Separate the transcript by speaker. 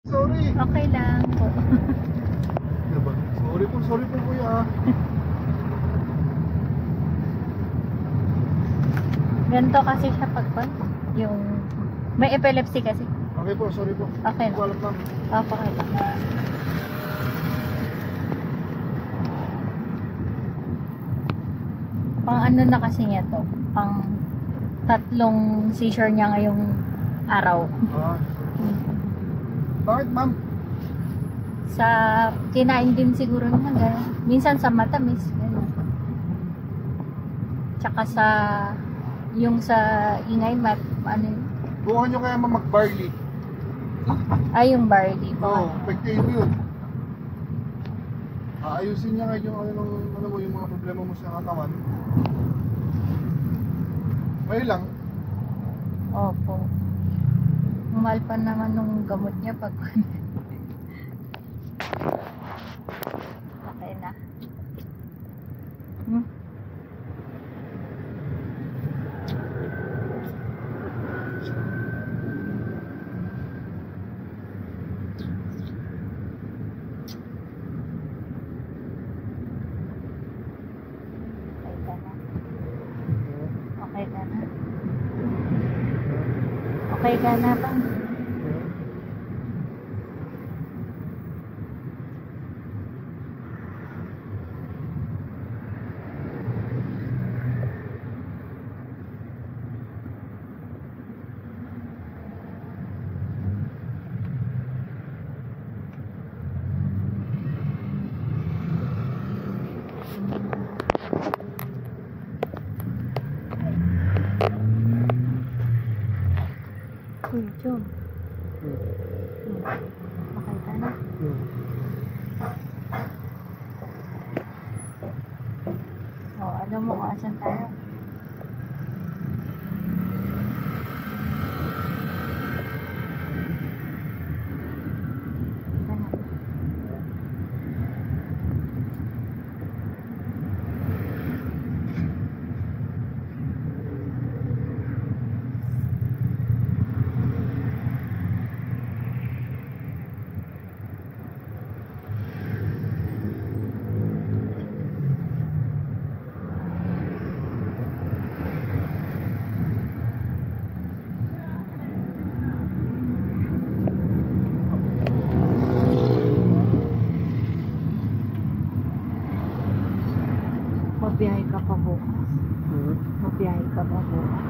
Speaker 1: Sorry.
Speaker 2: Okay lang po.
Speaker 1: Diba? Sorry po kuya.
Speaker 2: Ganito kasi siya pagpag. Yung may epilepsy kasi.
Speaker 1: Okay po, sorry po.
Speaker 2: Okay
Speaker 1: Hindi ko
Speaker 2: lang.
Speaker 1: alam, ma'am.
Speaker 2: Okay lang. Pang ano na kasi niya to? Pang tatlong seizure niya ngayong araw.
Speaker 1: Ah. Bakit ma'am?
Speaker 2: Sa kinain din siguro niya gano'n. Minsan sa matamis. Gano'n. Tsaka sa yung sa ingay mat ano yun?
Speaker 1: Bukan nyo kaya ma'am mag-barley.
Speaker 2: Ay yung barley po.
Speaker 1: Oo, effective yun. Ayusin niya ngayon yung ano mo, yung mga problema mo sa katawan. May lang.
Speaker 2: Opo. Mahal pa naman nung gamot niya pag okay na. Hmm? Okay ka na. Okay ka na bang? Uy, Jom. Okay ka na. Alam mo kung asan tayo. Mabiyahe ka pa bukas. Mabiyahe ka pa bukas.